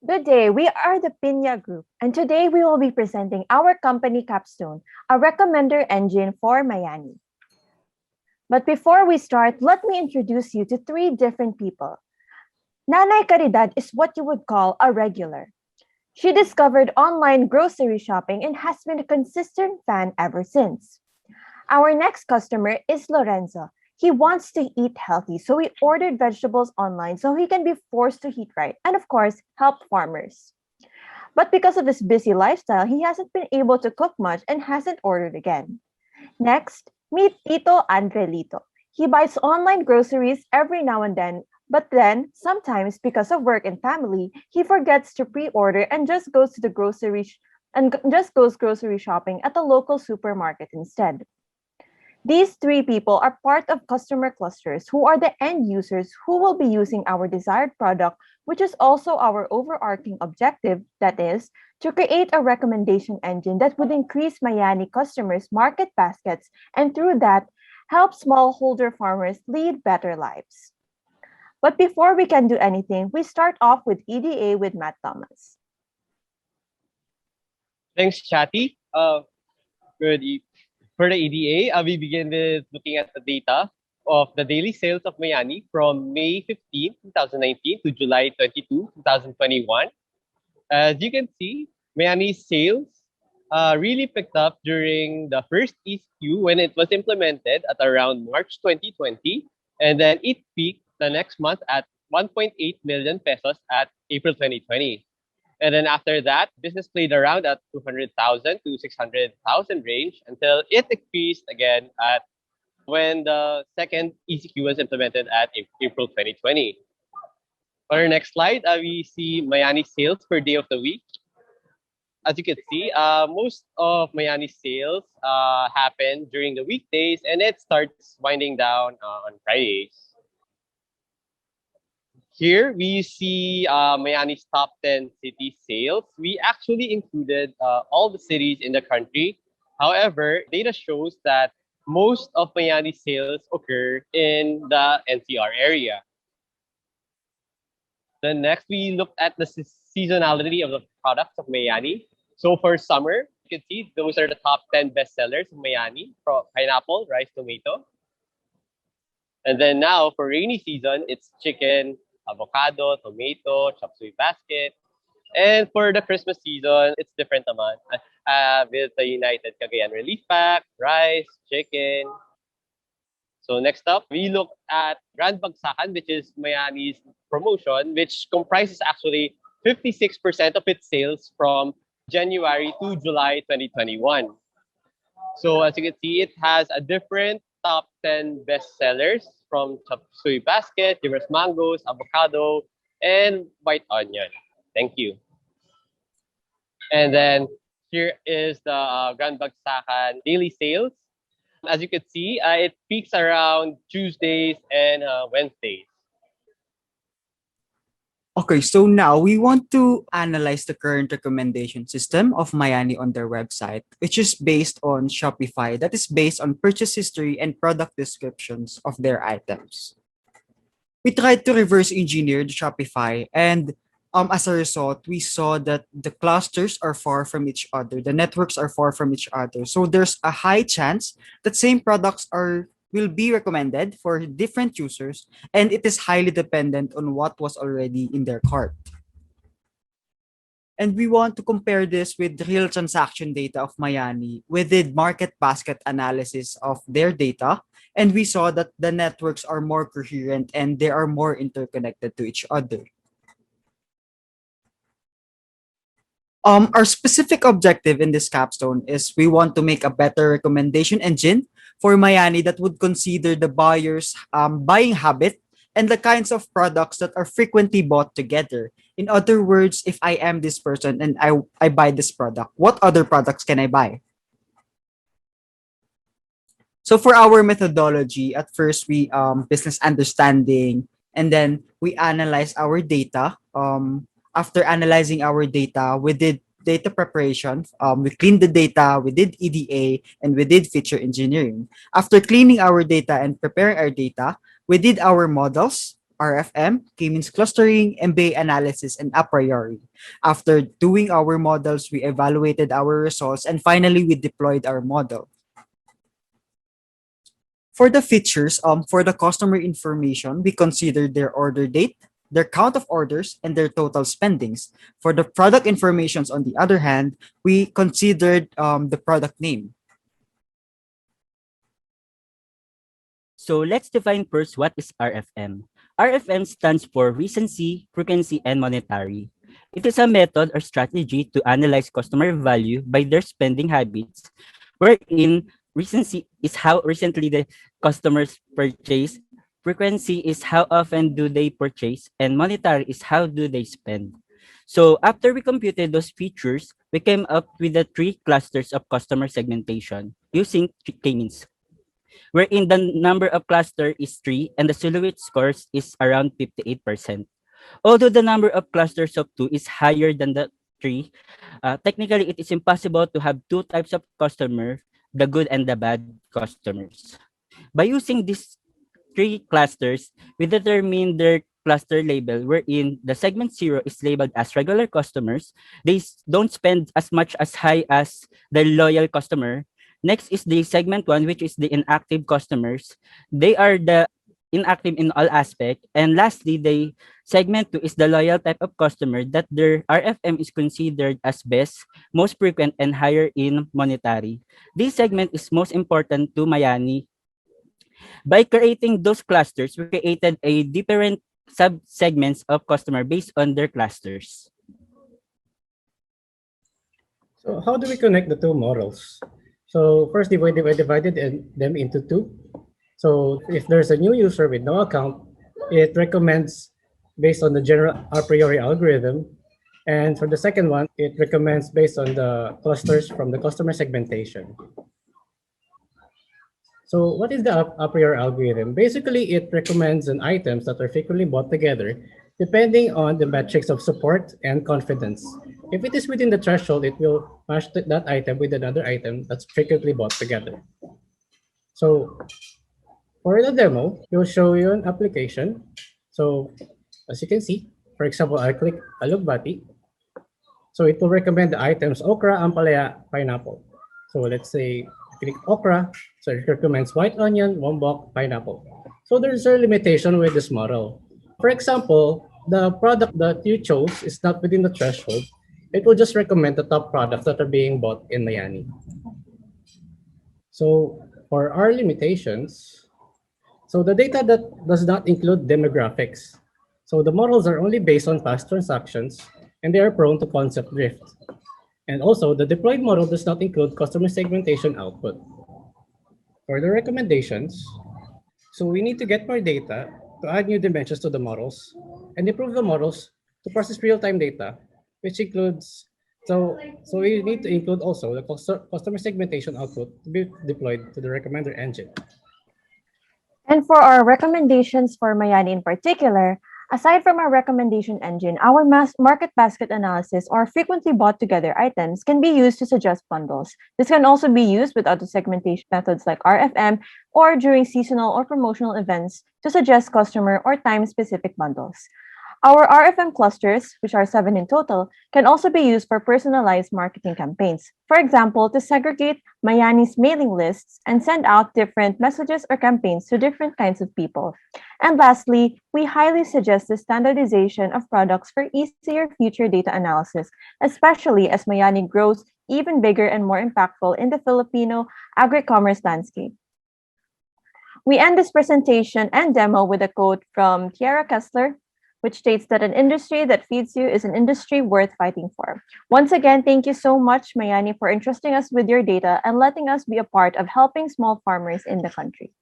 Good day, we are the Pinya Group, and today we will be presenting our company Capstone, a recommender engine for Mayani. But before we start, let me introduce you to three different people. Nanay Caridad is what you would call a regular. She discovered online grocery shopping and has been a consistent fan ever since. Our next customer is Lorenzo. He wants to eat healthy, so he ordered vegetables online so he can be forced to eat right and, of course, help farmers. But because of his busy lifestyle, he hasn't been able to cook much and hasn't ordered again. Next, meet Tito Andrelito. He buys online groceries every now and then, but then sometimes because of work and family, he forgets to pre-order and just goes grocery shopping at the local supermarket instead. These three people are part of customer clusters who are the end users who will be using our desired product, which is also our overarching objective, that is, to create a recommendation engine that would increase Mayani customers' market baskets and through that, help smallholder farmers lead better lives. But before we can do anything, we start off with EDA with Matt Thomas. Thanks, Chatty. For the EDA, we begin with looking at the data of the daily sales of Mayani from May 15, 2019 to July 22, 2021. As you can see, Mayani's sales really picked up during the first ECQ when it was implemented at around March 2020, and then it peaked the next month at 1.8 million pesos at April 2020. And then after that, business played around at 200,000 to 600,000 range until it increased again at when the second ECQ was implemented at April 2020. On our next slide, we see Mayani sales per day of the week. As you can see, most of Mayani sales happen during the weekdays and it starts winding down on Fridays. Here we see Mayani's top 10 city sales. We actually included all the cities in the country. However, data shows that most of Mayani's sales occur in the NCR area. Then next, we looked at the seasonality of the products of Mayani. So for summer, you can see those are the top 10 bestsellers of Mayani: pineapple, rice, tomato. And then now for rainy season, it's chicken, avocado, tomato, chop suey basket. And for the Christmas season, it's different naman. With the United Cagayan Relief Pack, rice, chicken. So next up, we look at Grand Bagsakan, which is Mayani's promotion, which comprises actually 56% of its sales from January to July 2021. So as you can see, it has a different top 10 bestsellers from chop suey basket, reverse mangoes, avocado, and white onion. Thank you. And then here is the Grand Bagsakan daily sales. As you can see, it peaks around Tuesdays and Wednesdays. Okay, so now we want to analyze the current recommendation system of Mayani on their website, which is based on Shopify, that is based on purchase history and product descriptions of their items. We tried to reverse engineer the Shopify, and as a result, we saw that the clusters are far from each other, the networks are far from each other. So there's a high chance that same products will be recommended for different users, and it is highly dependent on what was already in their cart. And we want to compare this with real transaction data of Mayani. We did market basket analysis of their data, and we saw that the networks are more coherent and they are more interconnected to each other. Our specific objective in this capstone is we want to make a better recommendation engine for Mayani that would consider the buyer's buying habit and the kinds of products that are frequently bought together. In other words, if I am this person and I buy this product, what other products can I buy? So for our methodology, at first we business understanding, and then we analyze our data. After analyzing our data, we did data preparation. We cleaned the data, we did EDA, and we did feature engineering. After cleaning our data and preparing our data, we did our models, RFM, K-means clustering, MBA analysis, and a priori. After doing our models, we evaluated our results, and finally, we deployed our model. For the features, for the customer information, we considered their order date, their count of orders, and their total spendings. For the product informations, on the other hand, we considered the product name. So let's define first what is RFM. RFM stands for recency, frequency, and monetary. It is a method or strategy to analyze customer value by their spending habits, wherein recency is how recently the customers purchase, frequency is how often do they purchase, and monetary is how do they spend. So after we computed those features, we came up with the three clusters of customer segmentation using K-means, wherein the number of cluster is 3 and the silhouette scores is around 58%. Although the number of clusters of 2 is higher than the 3, technically it is impossible to have two types of customers, the good and the bad customers. By using these three clusters, we determine their cluster label wherein the segment 0 is labeled as regular customers. They don't spend as much as high as the loyal customer. Next is the segment 1, which is the inactive customers. They are the inactive in all aspects. And lastly, the segment 2 is the loyal type of customer that their RFM is considered as best, most frequent, and higher in monetary. This segment is most important to Mayani. By creating those clusters, we created a different sub-segments of customer based on their clusters. So how do we connect the two models? So first, we divided them into two. So if there's a new user with no account, it recommends based on the general a priori algorithm. And for the second one, it recommends based on the clusters from the customer segmentation. So what is the a priori algorithm? Basically, it recommends an items that are frequently bought together depending on the metrics of support and confidence. If it is within the threshold, it will match that item with another item that's frequently bought together. So for the demo, it will show you an application. So as you can see, for example, I click alugbati. So it will recommend the items okra, ampalaya, pineapple. So let's say click okra. So it recommends white onion, lombok, pineapple. So there's a limitation with this model. For example, the product that you chose is not within the threshold. It will just recommend the top products that are being bought in Mayani. So for our limitations, so the data that does not include demographics. So the models are only based on past transactions and they are prone to concept drift. And also the deployed model does not include customer segmentation output. For the recommendations, so we need to get more data to add new dimensions to the models and improve the models to process real-time data, which includes, so we need to include also the customer segmentation output to be deployed to the recommender engine. And for our recommendations for Mayani in particular, aside from our recommendation engine, our market basket analysis or frequently bought together items can be used to suggest bundles. This can also be used with auto segmentation methods like RFM or during seasonal or promotional events to suggest customer or time-specific bundles. Our RFM clusters, which are 7 in total, can also be used for personalized marketing campaigns. For example, to segregate Mayani's mailing lists and send out different messages or campaigns to different kinds of people. And lastly, we highly suggest the standardization of products for easier future data analysis, especially as Mayani grows even bigger and more impactful in the Filipino agri-commerce landscape. We end this presentation and demo with a quote from Tiara Kessler, which states that an industry that feeds you is an industry worth fighting for. Once again, thank you so much, Mayani, for entrusting us with your data and letting us be a part of helping small farmers in the country.